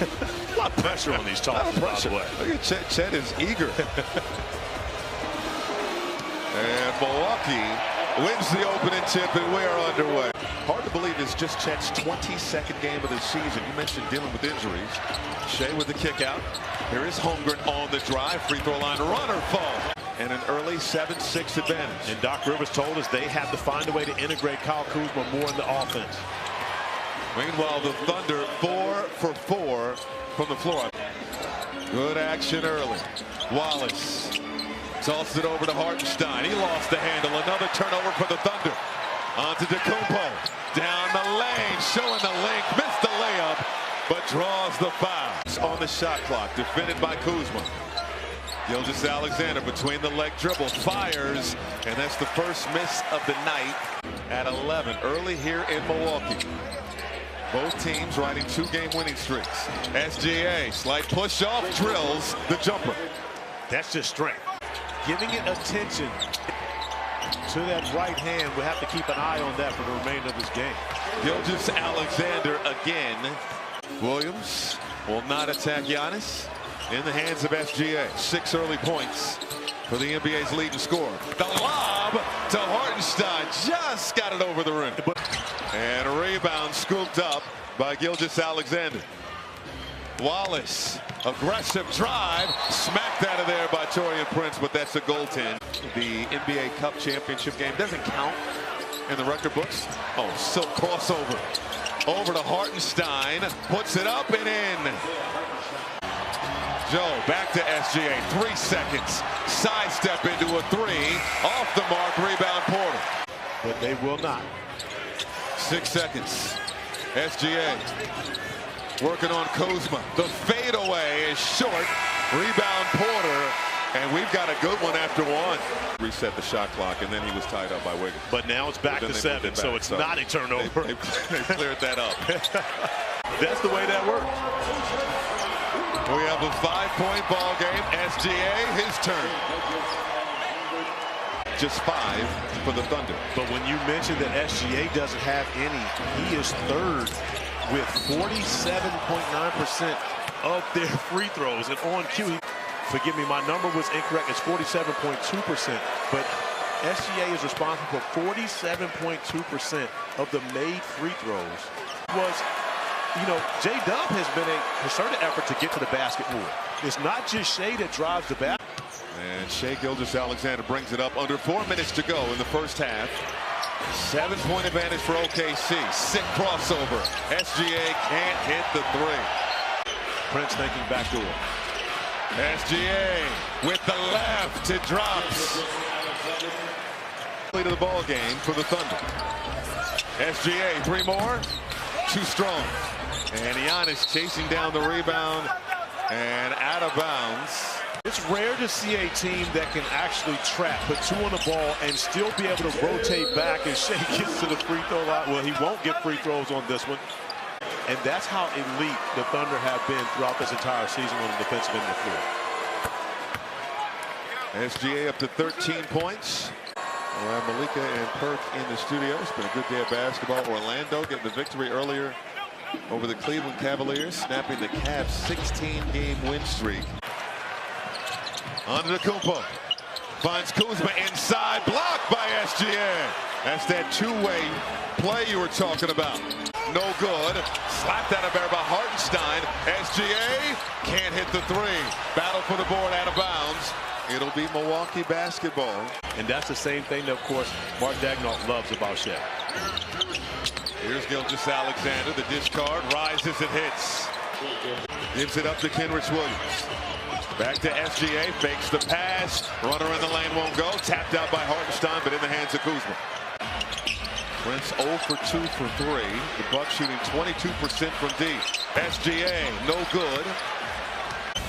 A lot of pressure on these tosses, by the way. Look at Chet is eager. And Milwaukee wins the opening tip, and we are underway. Hard to believe it's just Chet's 22nd game of the season. You mentioned dealing with injuries. Shai with the kick out. Here is Holmgren on the drive. Free throw line runner fall. And an early 7-6 advantage. And Doc Rivers told us they have to find a way to integrate Kyle Kuzma more in the offense. Meanwhile, the Thunder 4 for 4 from the floor. Good action early. Wallace tossed it over to Hartenstein. He lost the handle. Another turnover for the Thunder. On to DeCumpo. Down the lane. Showing the link. Missed the layup, but draws the foul. On the shot clock. Defended by Kuzma. Gilgeous-Alexander between the leg dribble. Fires. And that's the first miss of the night at 11. Early here in Milwaukee. Both teams riding 2-game winning streaks. SGA. Slight push off. Drills the jumper. That's just strength. Giving it attention to that right hand. We'll have to keep an eye on that for the remainder of this game. Gilgeous-Alexander again. Williams will not attack Giannis. In the hands of SGA. 6 early points for the NBA's leading scorer. The lob to Hartenstein. Just got it over the rim. And a rebound scooped up by Gilgeous-Alexander. Wallace. Aggressive drive, smacked out of there by Taurean Prince, but that's a goaltend. The NBA Cup Championship game doesn't count in the record books. Oh, silk crossover. Over to Hartenstein, puts it up and in. Joe, back to SGA, 3 seconds. Sidestep into a 3, off the mark, rebound Porter. But they will not. 6 seconds. SGA. Working on Kuzma. The fadeaway is short. Rebound Porter. And we've got a good one after one. Reset the shot clock, and then he was tied up by Wiggins. But now it's back to 7, so it's not a turnover. They cleared that up. That's the way that works. We have a 5-point ball game. SGA, his turn. Just 5 for the Thunder. But when you mention that SGA doesn't have any, he is third with 47.9% of their free throws. And on cue, forgive me, my number was incorrect. It's 47.2%. But SGA is responsible for 47.2% of the made free throws. J-Dub has been a concerted effort to get to the basket more. It's not just Shai that drives the basket. And Shai Gilgeous-Alexander brings it up under 4 minutes to go in the first half. 7-point advantage for OKC. Sick crossover. SGA can't hit the 3. Prince thinking backdoor. SGA with the left. It drops. To the ball game for the Thunder. SGA, 3 more. Too strong. And Giannis chasing down the rebound and out of bounds. It's rare to see a team that can actually trap, put 2 on the ball, and still be able to rotate back. And Shai gets to the free throw line. Well, he won't get free throws on this one. And that's how elite the Thunder have been throughout this entire season on the defensive end of the floor. SGA up to 13 points. We'll have Malika and Perk in the studio. It's been a good day of basketball. Orlando getting the victory earlier over the Cleveland Cavaliers, snapping the Cavs' 16-game win streak. On to Kumpo. Finds Kuzma inside, blocked by SGA. That's that 2-way play you were talking about. No good. Slapped out of there by Hartenstein. SGA can't hit the 3. Battle for the board, out of bounds. It'll be Milwaukee basketball. And that's the same thing that, of course, Mark Daigneault loves about Shai. Here's Gilgeous-Alexander. The discard rises and hits. Gives it up to Kenrich Williams. Back to SGA. Fakes the pass. Runner in the lane won't go. Tapped out by Hartenstein, but in the hands of Kuzma. Prince 0 for 2 for 3. The Bucks shooting 22% from deep. SGA, no good.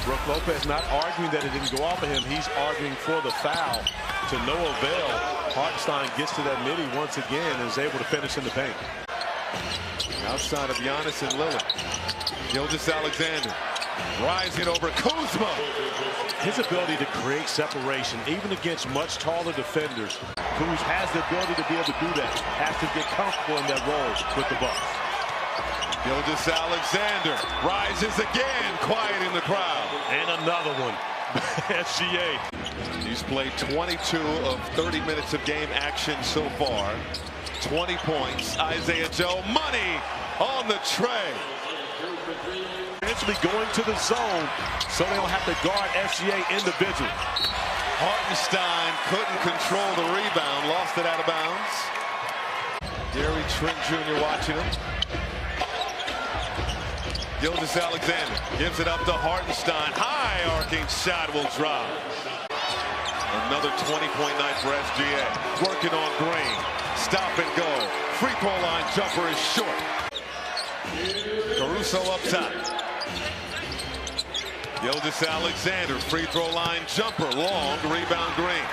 Brook Lopez not arguing that it didn't go off of him. He's arguing for the foul to no avail. Hartenstein gets to that midi once again and is able to finish in the paint. Outside of Giannis and Lillard. Gilgeous-Alexander rising over Kuzma. His ability to create separation, even against much taller defenders. Kuz has the ability to be able to do that. Has to get comfortable in that role with the Bucks. Gilgeous-Alexander rises again, quiet in the crowd. And another one. SGA. He's played 22 of 30 minutes of game action so far. 20 points. Isaiah Joe, money on the tray. Eventually going to the zone so they don't have to guard SGA individually. Hartenstein couldn't control the rebound, lost it out of bounds. Gary Trent Jr. watching him. Gilgeous-Alexander gives it up to Hartenstein. High arcing shot will drop. Another 20-point night for SGA. Working on Green. Stop and go. Free throw line jumper is short. Caruso up top. Gilgeous-Alexander, free throw line jumper, long, rebound Green.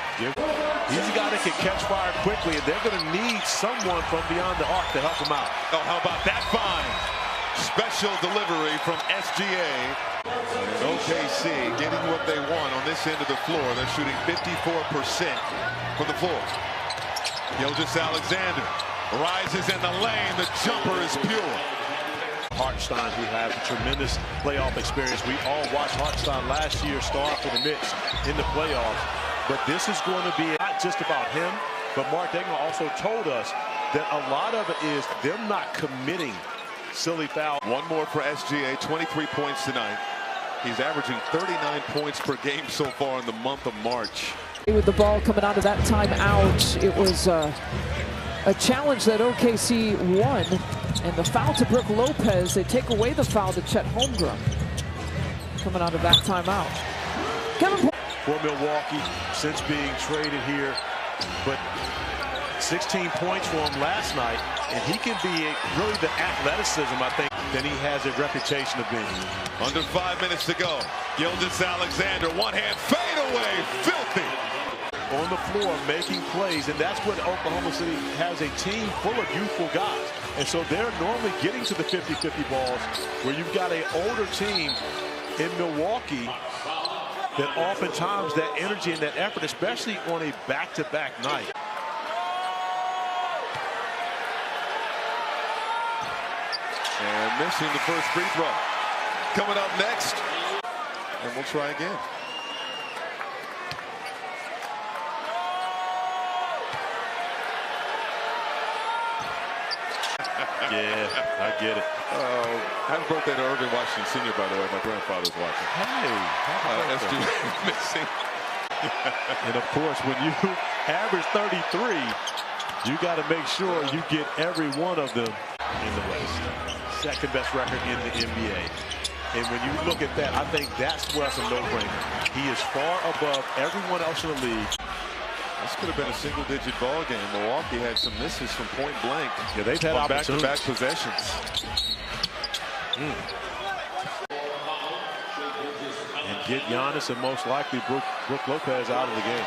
He's a guy that can catch fire quickly, and they're going to need someone from beyond the arc to help him out. Oh, how about that find? Special delivery from SGA. And OKC getting what they want on this end of the floor. They're shooting 54% from the floor. Gilgeous-Alexander rises in the lane. The jumper is pure. Hartenstein, who has a tremendous playoff experience. We all watched Hartenstein last year start for the Knicks in the playoffs. But this is going to be not just about him, but Mark Degner also told us that a lot of it is them not committing silly foul. One more for SGA, 23 points tonight. He's averaging 39 points per game so far in the month of March. With the ball coming out of that timeout, it was a challenge that OKC won. And the foul to Brook Lopez, they take away the foul to Chet Holmgren. Coming out of that timeout. For Milwaukee, since being traded here, but 16 points for him last night, and he can be really the athleticism, I think, that he has a reputation of being. Under 5 minutes to go. Gilgeous-Alexander, one hand fade away, filthy. On the floor making plays, and that's what Oklahoma City has, a team full of youthful guys. And so they're normally getting to the 50-50 balls, where you've got an older team in Milwaukee that oftentimes that energy and that effort, especially on a back-to-back night. And missing the first free throw. Coming up next, and we'll try again. Yeah, I get it. Happy birthday to Irving Washington Sr., by the way. My grandfather's watching. Hey, SG missing. And of course, when you average 33, you got to make sure you get every one of them in the West. Second best record in the NBA. And when you look at that, I think that's where it's a no-brainer. He is far above everyone else in the league. This could have been a single-digit ball game. Milwaukee had some misses from point blank. Yeah, they've had back-to-back possessions. And get Giannis and most likely Brook Lopez out of the game.